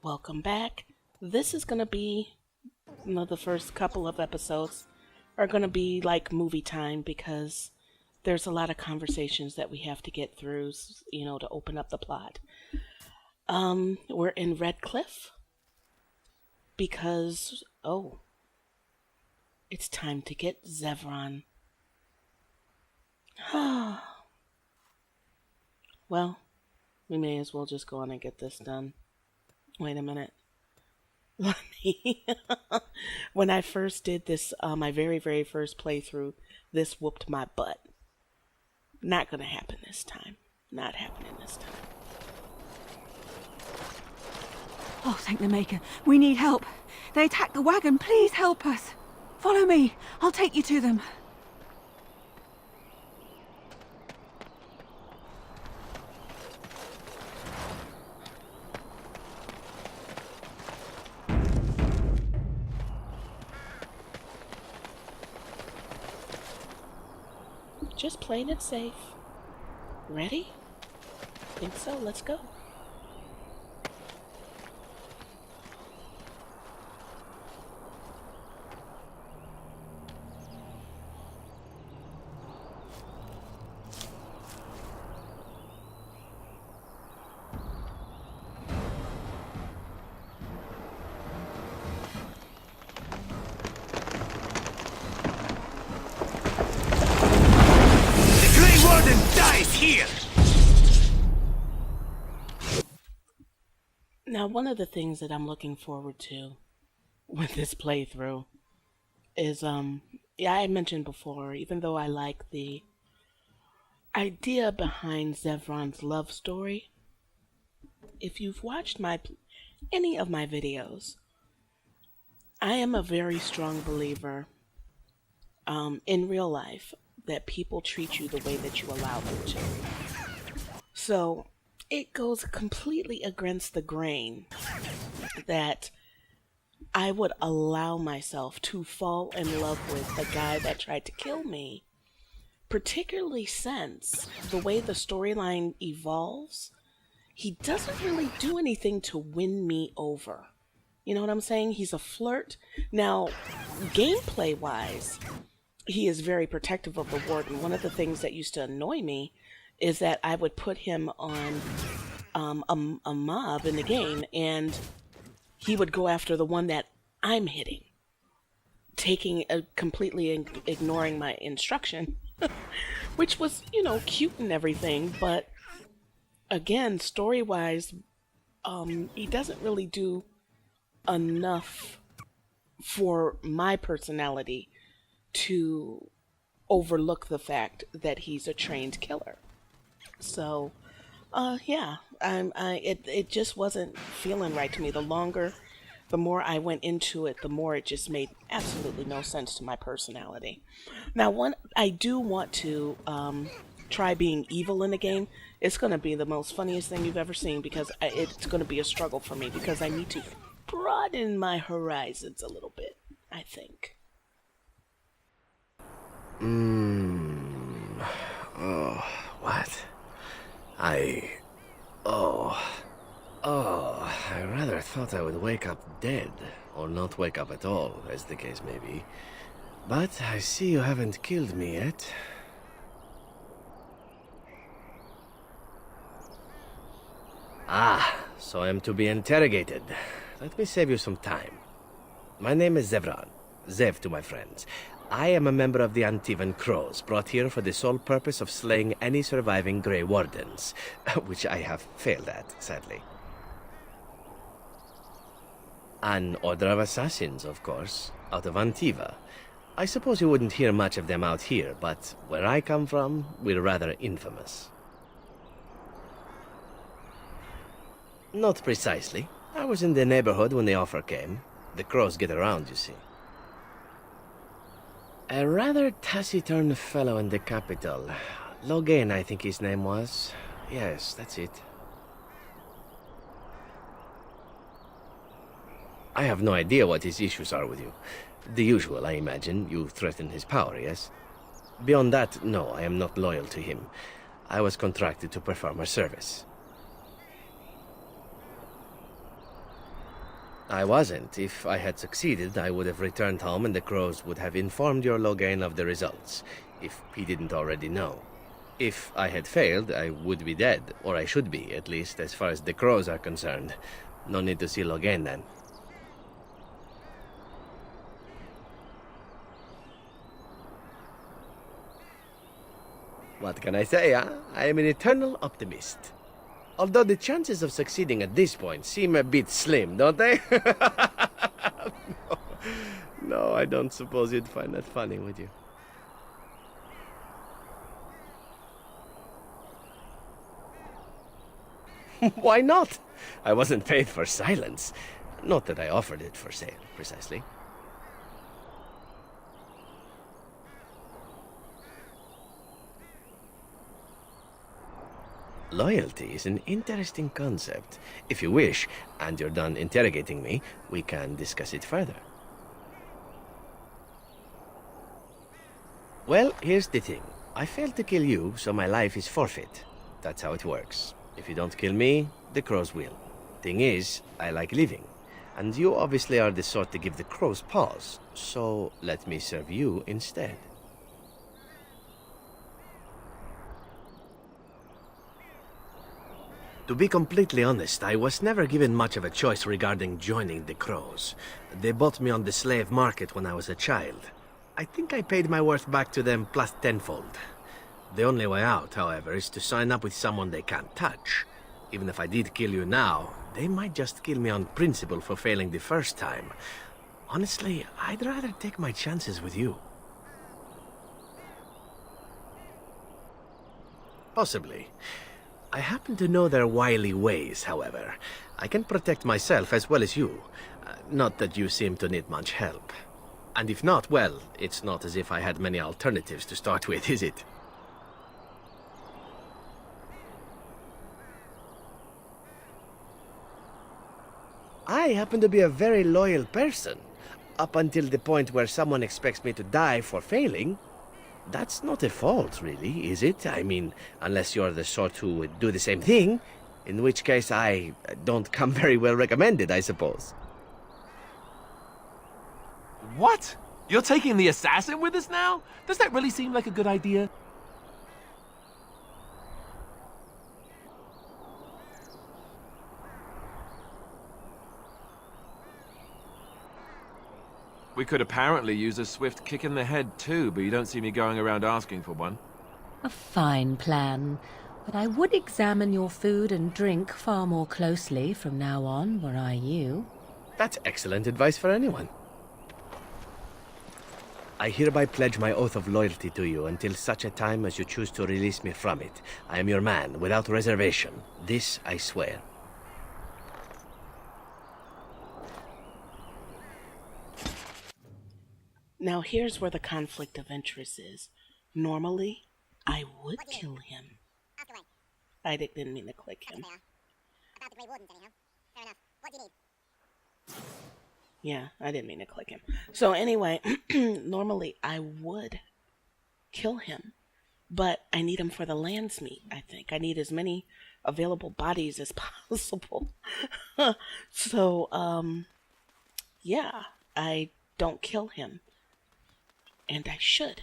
welcome back. This is gonna be, the first couple of episodes are gonna be like movie time because there's a lot of conversations that we have to get through, to open up the plot. We're in Redcliffe because, it's time to get Zevran. Well, we may as well just go on and get this done. Wait a minute. Let me. When I first did this, my very, very first playthrough, this whooped my butt. Not gonna happen this time. Not happening this time. Oh, thank the Maker. We need help. They attacked the wagon. Please help us. Follow me. I'll take you to them. Just playing it safe. Ready? Think so. Let's go. Here. Now, one of the things that I'm looking forward to with this playthrough is, I mentioned before, even though I like the idea behind Zevran's love story, if you've watched any of my videos, I am a very strong believer, in real life, that people treat you the way that you allow them to. So it goes completely against the grain that I would allow myself to fall in love with the guy that tried to kill me, particularly since the way the storyline evolves, he doesn't really do anything to win me over. You know what I'm saying? He's a flirt. Now, gameplay-wise, he is very protective of the warden. One of the things that used to annoy me is that I would put him on a mob in the game, and he would go after the one that I'm hitting, completely ignoring my instruction, which was, cute and everything. But again, story-wise, he doesn't really do enough for my personality to overlook the fact that he's a trained killer. So, it just wasn't feeling right to me. The more I went into it, the more it just made absolutely no sense to my personality. Now, I do want to try being evil in the game. It's going to be the most funniest thing you've ever seen because it's going to be a struggle for me because I need to broaden my horizons a little bit, I think. Oh, what? I rather thought I would wake up dead, or not wake up at all, as the case may be. But I see you haven't killed me yet. Ah, so I am to be interrogated. Let me save you some time. My name is Zevran. Zev to my friends. I am a member of the Antivan Crows, brought here for the sole purpose of slaying any surviving Grey Wardens, which I have failed at, sadly. An order of assassins, of course, out of Antiva. I suppose you wouldn't hear much of them out here, but where I come from, we're rather infamous. Not precisely. I was in the neighborhood when the offer came. The Crows get around, you see. A rather taciturn fellow in the capital. Logain, I think his name was. Yes, that's it. I have no idea what his issues are with you. The usual, I imagine. You threaten his power, yes? Beyond that, no, I am not loyal to him. I was contracted to perform a service. I wasn't. If I had succeeded, I would have returned home and the crows would have informed your Logain of the results, if he didn't already know. If I had failed, I would be dead, or I should be, at least as far as the crows are concerned. No need to see Logain then. What can I say, huh? I am an eternal optimist. Although the chances of succeeding at this point seem a bit slim, don't they? No, I don't suppose you'd find that funny, would you? Why not? I wasn't paid for silence. Not that I offered it for sale, precisely. Loyalty is an interesting concept. If you wish, and you're done interrogating me, we can discuss it further. Well, here's the thing. I failed to kill you, so my life is forfeit. That's how it works. If you don't kill me, the crows will. Thing is, I like living. And you obviously are the sort to give the crows pause, so let me serve you instead. To be completely honest, I was never given much of a choice regarding joining the crows. They bought me on the slave market when I was a child. I think I paid my worth back to them plus tenfold. The only way out, however, is to sign up with someone they can't touch. Even if I did kill you now, they might just kill me on principle for failing the first time. Honestly, I'd rather take my chances with you. Possibly. I happen to know their wily ways, however. I can protect myself as well as you. Not that you seem to need much help. And if not, well, it's not as if I had many alternatives to start with, is it? I happen to be a very loyal person. Up until the point where someone expects me to die for failing. That's not a fault, really, is it? I mean, unless you're the sort who would do the same thing, in which case I don't come very well recommended, I suppose. What? You're taking the assassin with us now? Does that really seem like a good idea? We could apparently use a swift kick in the head too, but you don't see me going around asking for one. A fine plan, but I would examine your food and drink far more closely from now on, were I you. That's excellent advice for anyone. I hereby pledge my oath of loyalty to you until such a time as you choose to release me from it. I am your man, without reservation. This I swear. Now here's where the conflict of interest is. Normally, I would kill him. I didn't mean to click him. About the Grey Wardens, anyhow. Fair enough. What do you need? Yeah, I didn't mean to click him. So anyway, normally I would kill him, but I need him for the land's meat, I think. I need as many available bodies as possible. So, yeah, I don't kill him. And I should.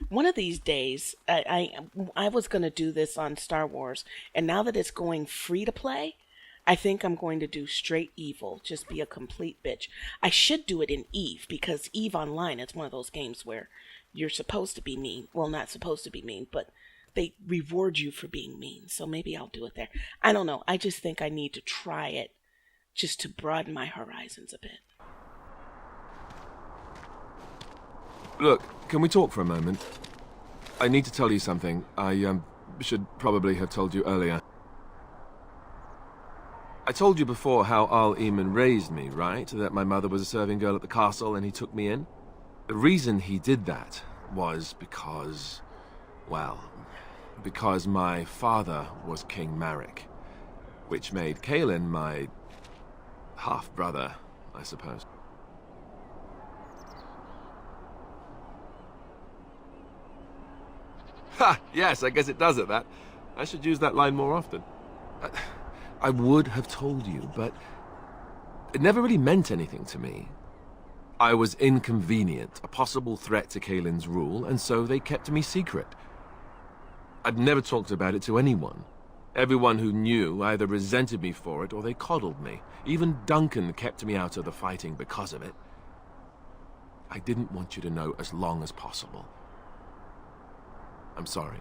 One of these days, I was going to do this on Star Wars, and now that it's going free to play, I think I'm going to do straight evil, just be a complete bitch. I should do it in Eve, because Eve Online is one of those games where you're supposed to be mean. Well, not supposed to be mean, but they reward you for being mean, so maybe I'll do it there. I don't know, I just think I need to try it, just to broaden my horizons a bit. Look, can we talk for a moment? I need to tell you something. I should probably have told you earlier. I told you before how Al-Eamon raised me, right? That my mother was a serving girl at the castle and he took me in? The reason he did that was because... well, because my father was King Marek, which made Kaelin my half-brother, I suppose. Ha! Yes, I guess it does at that. I should use that line more often. I would have told you, but It never really meant anything to me. I was inconvenient, a possible threat to Kaelin's rule, and so they kept me secret. I'd never talked about it to anyone. Everyone who knew either resented me for it or they coddled me. Even Duncan kept me out of the fighting because of it. I didn't want you to know as long as possible. I'm sorry.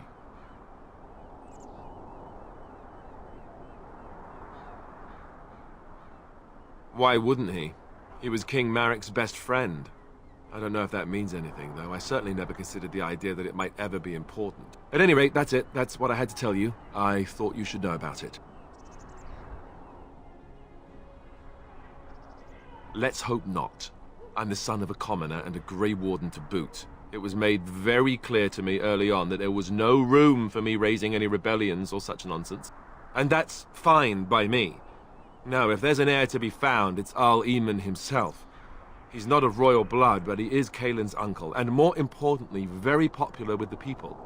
Why wouldn't he? He was King Marek's best friend. I don't know if that means anything, though. I certainly never considered the idea that it might ever be important. At any rate, that's it. That's what I had to tell you. I thought you should know about it. Let's hope not. I'm the son of a commoner and a Grey Warden to boot. It was made very clear to me early on that there was no room for me raising any rebellions or such nonsense. And that's fine by me. No, if there's an heir to be found, it's Arl Eamon himself. He's not of royal blood, but he is Kaelin's uncle, and more importantly, very popular with the people.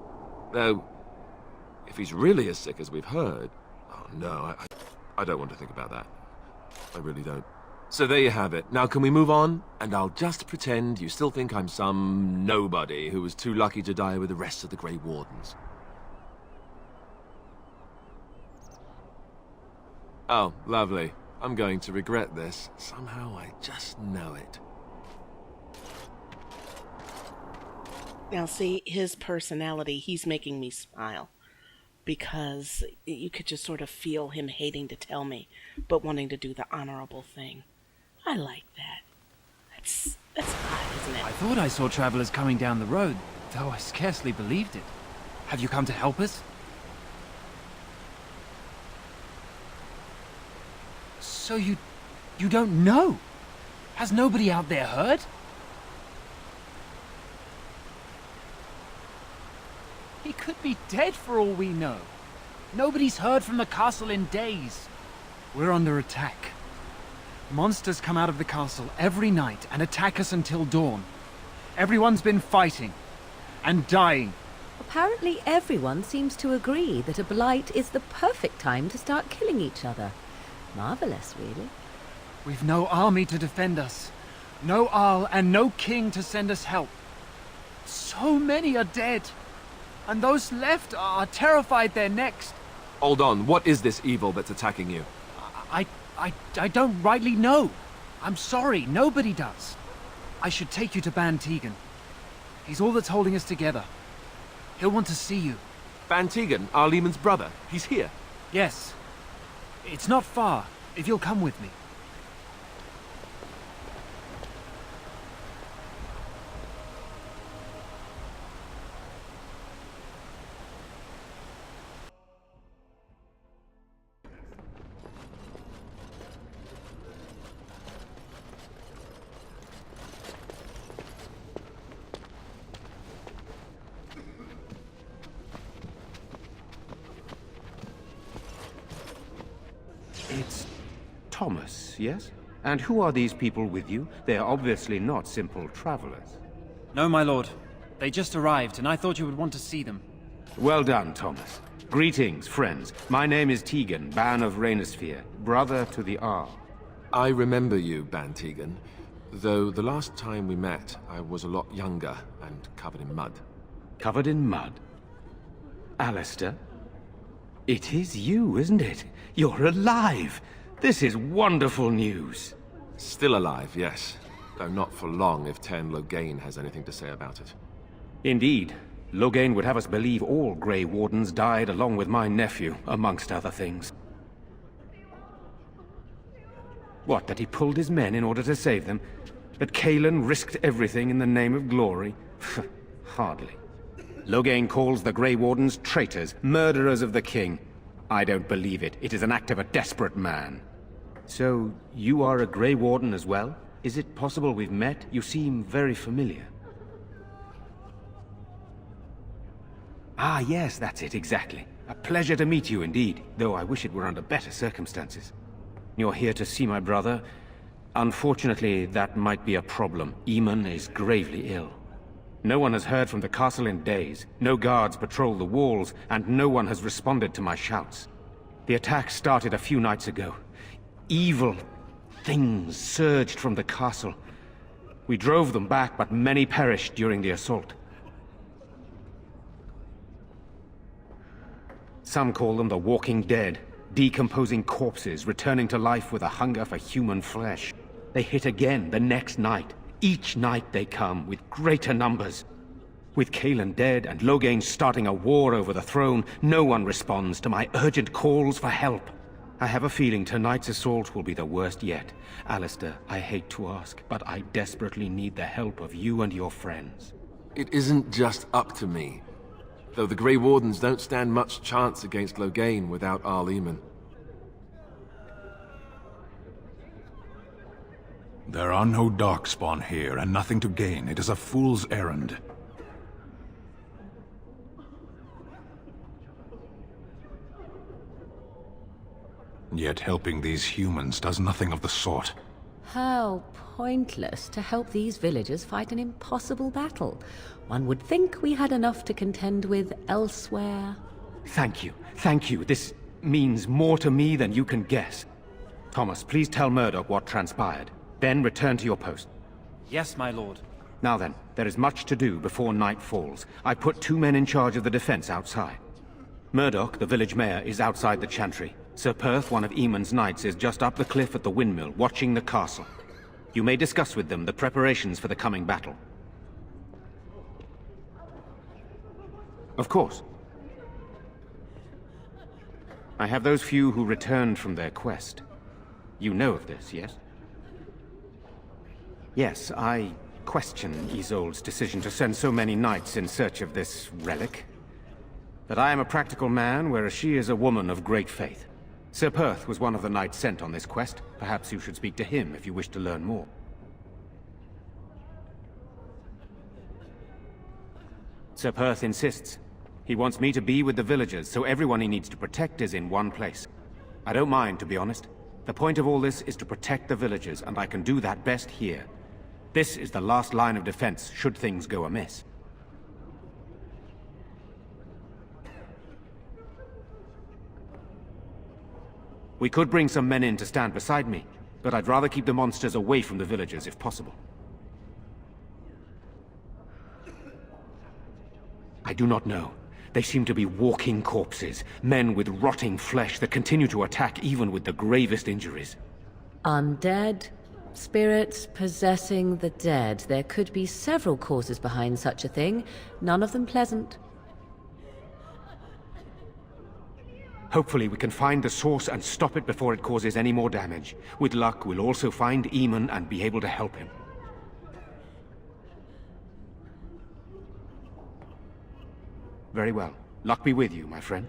Though, if he's really as sick as we've heard... Oh no, I don't want to think about that. I really don't. So there you have it. Now can we move on? And I'll just pretend you still think I'm some nobody who was too lucky to die with the rest of the Grey Wardens. Oh, lovely. I'm going to regret this. Somehow I just know it. Now see, his personality, he's making me smile. Because you could just sort of feel him hating to tell me, but wanting to do the honorable thing. I like that. That's odd, isn't it? I thought I saw travelers coming down the road, though I scarcely believed it. Have you come to help us? So you don't know? Has nobody out there heard? He could be dead for all we know. Nobody's heard from the castle in days. We're under attack. Monsters come out of the castle every night and attack us until dawn. Everyone's been fighting and dying. Apparently everyone seems to agree that a blight is the perfect time to start killing each other. Marvelous, really. We've no army to defend us. No Arl and no king to send us help. So many are dead. And those left are terrified they're next. Hold on, what is this evil that's attacking you? I don't rightly know. I'm sorry, nobody does. I should take you to Ban Tegan. He's all that's holding us together. He'll want to see you. Ban Tegan, Arl Eamon's brother. He's here. Yes. It's not far, if you'll come with me. It's Thomas, yes? And who are these people with you? They are obviously not simple travelers. No, my lord. They just arrived, and I thought you would want to see them. Well done, Thomas. Greetings, friends. My name is Tegan, Ban of Rainisfere, brother to the Arl. I remember you, Ban Tegan. Though the last time we met, I was a lot younger and covered in mud. Covered in mud? Alistair? It is you, isn't it? You're alive! This is wonderful news! Still alive, yes. Though not for long if Tern Loghain has anything to say about it. Indeed. Loghain would have us believe all Grey Wardens died along with my nephew, amongst other things. What, that he pulled his men in order to save them? That Kaelin risked everything in the name of glory? Hardly. Loghain calls the Grey Wardens traitors, murderers of the king. I don't believe it. It is an act of a desperate man. So, you are a Grey Warden as well? Is it possible we've met? You seem very familiar. Ah, yes, that's it, exactly. A pleasure to meet you indeed, though I wish it were under better circumstances. You're here to see my brother? Unfortunately, that might be a problem. Eamon is gravely ill. No one has heard from the castle in days. No guards patrol the walls, and no one has responded to my shouts. The attack started a few nights ago. Evil, things surged from the castle. We drove them back, but many perished during the assault. Some call them the Walking Dead, decomposing corpses returning to life with a hunger for human flesh. They hit again the next night. Each night they come, with greater numbers. With Cailan dead and Loghain starting a war over the throne, no one responds to my urgent calls for help. I have a feeling tonight's assault will be the worst yet. Alistair, I hate to ask, but I desperately need the help of you and your friends. It isn't just up to me. Though the Grey Wardens don't stand much chance against Loghain without Arl Eamon. There are no Darkspawn here, and nothing to gain. It is a fool's errand. Yet helping these humans does nothing of the sort. How pointless to help these villagers fight an impossible battle. One would think we had enough to contend with elsewhere. Thank you. Thank you. This means more to me than you can guess. Thomas, please tell Murdoch what transpired. Then return to your post. Yes, my lord. Now then, there is much to do before night falls. I put 2 men in charge of the defense outside. Murdoch, the village mayor, is outside the chantry. Sir Perth, one of Eamon's knights, is just up the cliff at the windmill, watching the castle. You may discuss with them the preparations for the coming battle. Of course. I have those few who returned from their quest. You know of this, yes? Yes, I question Isolde's decision to send so many knights in search of this relic. But I am a practical man, whereas she is a woman of great faith. Sir Perth was one of the knights sent on this quest. Perhaps you should speak to him if you wish to learn more. Sir Perth insists. He wants me to be with the villagers, so everyone he needs to protect is in one place. I don't mind, to be honest. The point of all this is to protect the villagers, and I can do that best here. This is the last line of defense, should things go amiss. We could bring some men in to stand beside me, but I'd rather keep the monsters away from the villagers if possible. I do not know. They seem to be walking corpses, men with rotting flesh that continue to attack even with the gravest injuries. Undead? Spirits possessing the dead. There could be several causes behind such a thing, none of them pleasant. Hopefully we can find the source and stop it before it causes any more damage. With luck, we'll also find Eamon and be able to help him. Very well. Luck be with you, my friend.